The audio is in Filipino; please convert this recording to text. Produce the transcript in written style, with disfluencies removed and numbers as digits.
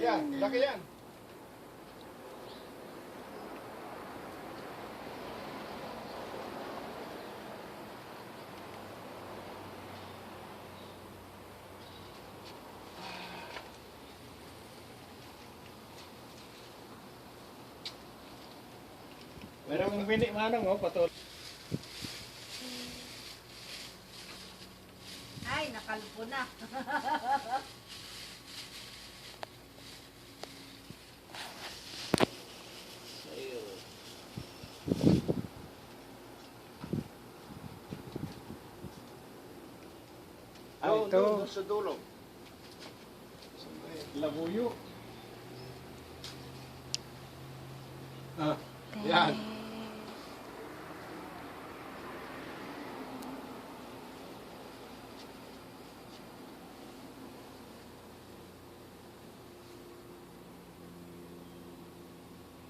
Yan, laki yan. Merong bini manong oh, patol. Ay, nakalupo na. Oh, ito. doon sa dulo. Labuyo. Ah, yan.